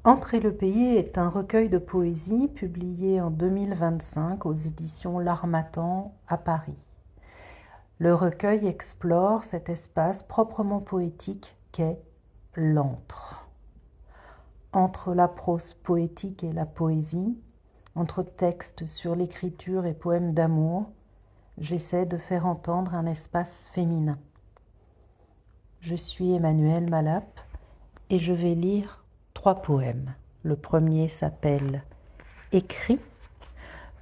Entrer le pays est un recueil de poésie publié en 2025 aux éditions L'Harmattan à Paris. Le recueil explore cet espace proprement poétique qu'est l'antre. Entre la prose poétique et la poésie, entre textes sur l'écriture et poèmes d'amour, j'essaie de faire entendre un espace féminin. Je suis Emmanuelle Malap et je vais lire 3 poèmes. Le premier s'appelle « Écrit »,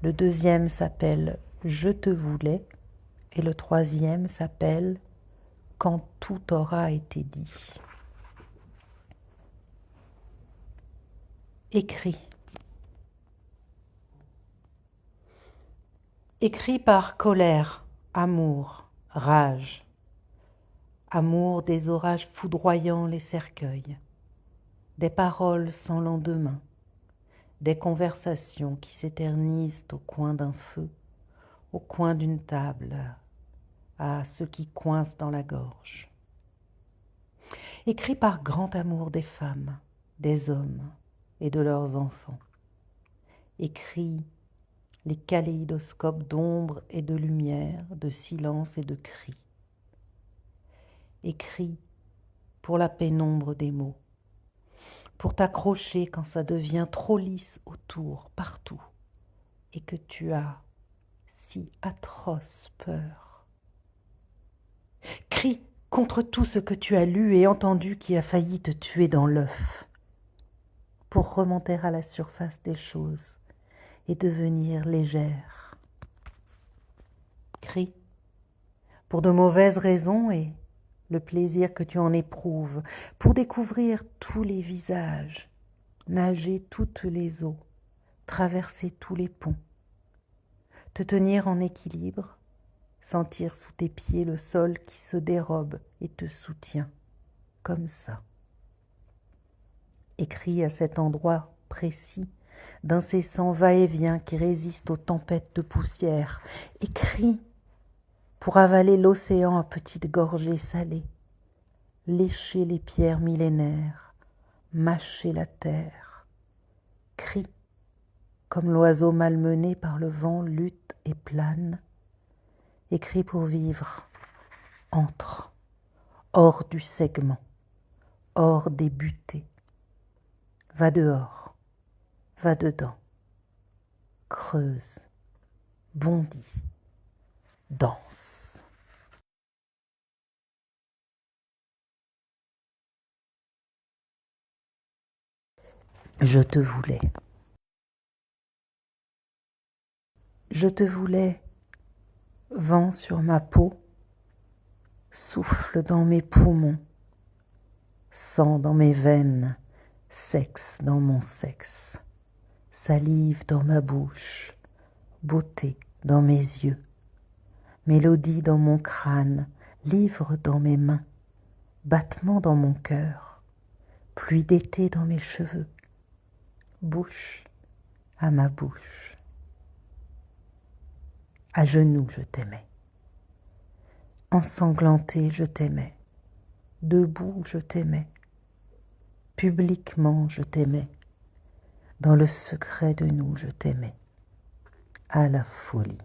le deuxième s'appelle « Je te voulais » et le troisième s'appelle « Quand tout aura été dit ». Écrit. Écrit par colère, amour, rage. Amour des orages foudroyant les cercueils, des paroles sans lendemain, des conversations qui s'éternisent au coin d'un feu, au coin d'une table, à ce qui coince dans la gorge. Écrit par grand amour des femmes, des hommes et de leurs enfants. Écrit les kaléidoscopes d'ombre et de lumière, de silence et de cris. Écrit pour la pénombre des mots, pour t'accrocher quand ça devient trop lisse autour, partout, et que tu as si atroce peur. Crie contre tout ce que tu as lu et entendu qui a failli te tuer dans l'œuf, pour remonter à la surface des choses et devenir légère. Crie pour de mauvaises raisons et le plaisir que tu en éprouves, pour découvrir tous les visages, nager toutes les eaux, traverser tous les ponts, te tenir en équilibre, sentir sous tes pieds le sol qui se dérobe et te soutient, comme ça. Écris à cet endroit précis d'incessant va-et-vient qui résiste aux tempêtes de poussière. Écris pour avaler l'océan à petites gorgées salées, lécher les pierres millénaires, mâcher la terre. Crie comme l'oiseau malmené par le vent lutte et plane. Écris pour vivre, entre, hors du segment, hors des butées. Va dehors, va dedans, creuse, bondis, danse. Je te voulais. Je te voulais, vent sur ma peau, souffle dans mes poumons, sang dans mes veines, sexe dans mon sexe, salive dans ma bouche, beauté dans mes yeux, mélodie dans mon crâne, livre dans mes mains, battement dans mon cœur, pluie d'été dans mes cheveux, bouche à ma bouche. À genoux, je t'aimais. Ensanglanté, je t'aimais. Debout, je t'aimais. Publiquement, je t'aimais. Dans le secret de nous, je t'aimais. À la folie,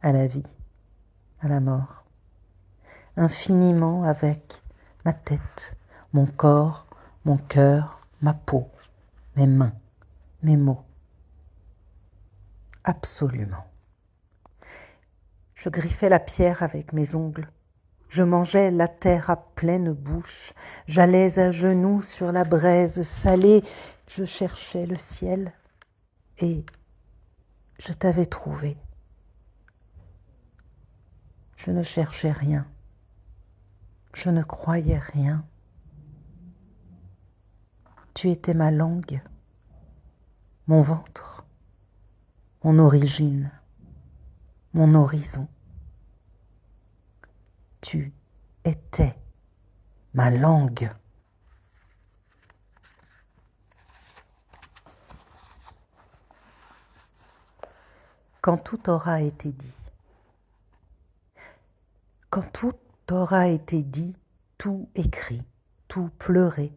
à la vie, à la mort. Infiniment avec ma tête, mon corps, mon cœur, ma peau, mes mains, mes mots. Absolument. Je griffais la pierre avec mes ongles. Je mangeais la terre à pleine bouche. J'allais à genoux sur la braise salée. Je cherchais le ciel et je t'avais trouvé. Je ne cherchais rien. Je ne croyais rien. Tu étais ma langue, mon ventre, mon origine, mon horizon. Tu étais ma langue. Quand tout aura été dit. Quand tout aura été dit, tout écrit, tout pleuré,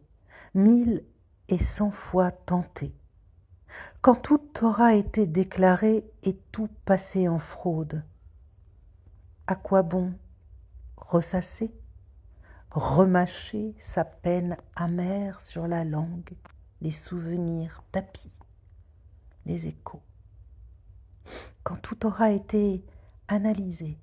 1000 et 100 fois tenté, quand tout aura été déclaré et tout passé en fraude, à quoi bon ressasser, remâcher sa peine amère sur la langue, les souvenirs tapis, les échos. Quand tout aura été analysé,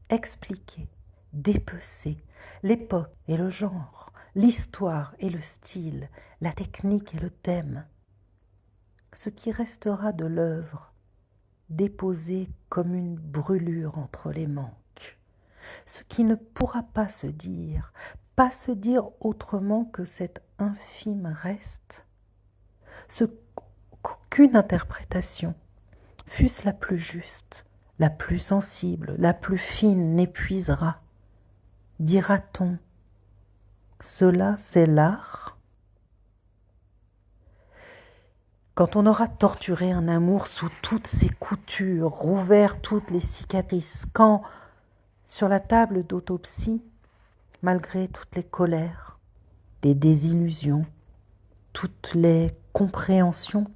expliqué, dépecé, l'époque et le genre, l'histoire et le style, la technique et le thème, ce qui restera de l'œuvre, déposé comme une brûlure entre les manques, ce qui ne pourra pas se dire autrement que cet infime reste, ce qu'aucune interprétation, fût-ce la plus juste, la plus sensible, la plus fine, n'épuisera. Dira-t-on, cela c'est l'art ? Quand on aura torturé un amour sous toutes ses coutures, rouvert toutes les cicatrices, quand, sur la table d'autopsie, malgré toutes les colères, les désillusions, toutes les compréhensions,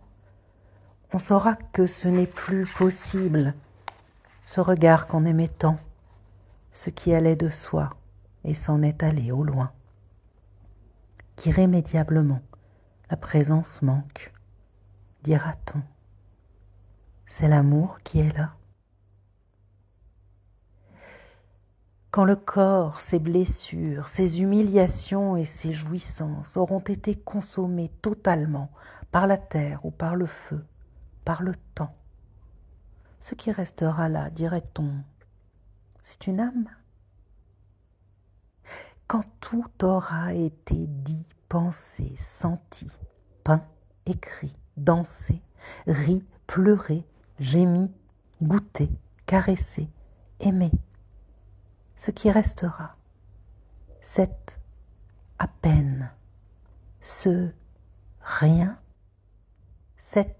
on saura que ce n'est plus possible, ce regard qu'on aimait tant, ce qui allait de soi et s'en est allé au loin, qu'irrémédiablement la présence manque, dira-t-on. C'est l'amour qui est là. Quand le corps, ses blessures, ses humiliations et ses jouissances auront été consommés totalement par la terre ou par le feu, par le temps, ce qui restera là, dirait-on, c'est une âme. Quand tout aura été dit, pensé, senti, peint, écrit, dansé, ri, pleuré, gémi, goûté, caressé, aimé, ce qui restera, cette à peine, ce rien, cet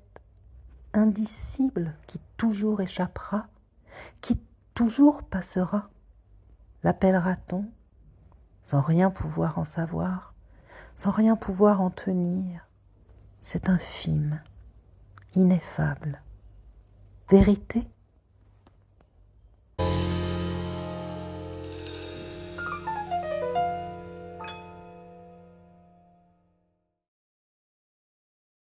indicible qui toujours échappera, qui toujours passera, l'appellera-t-on sans rien pouvoir en savoir, sans rien pouvoir en tenir, c'est infime, ineffable. Vérité ?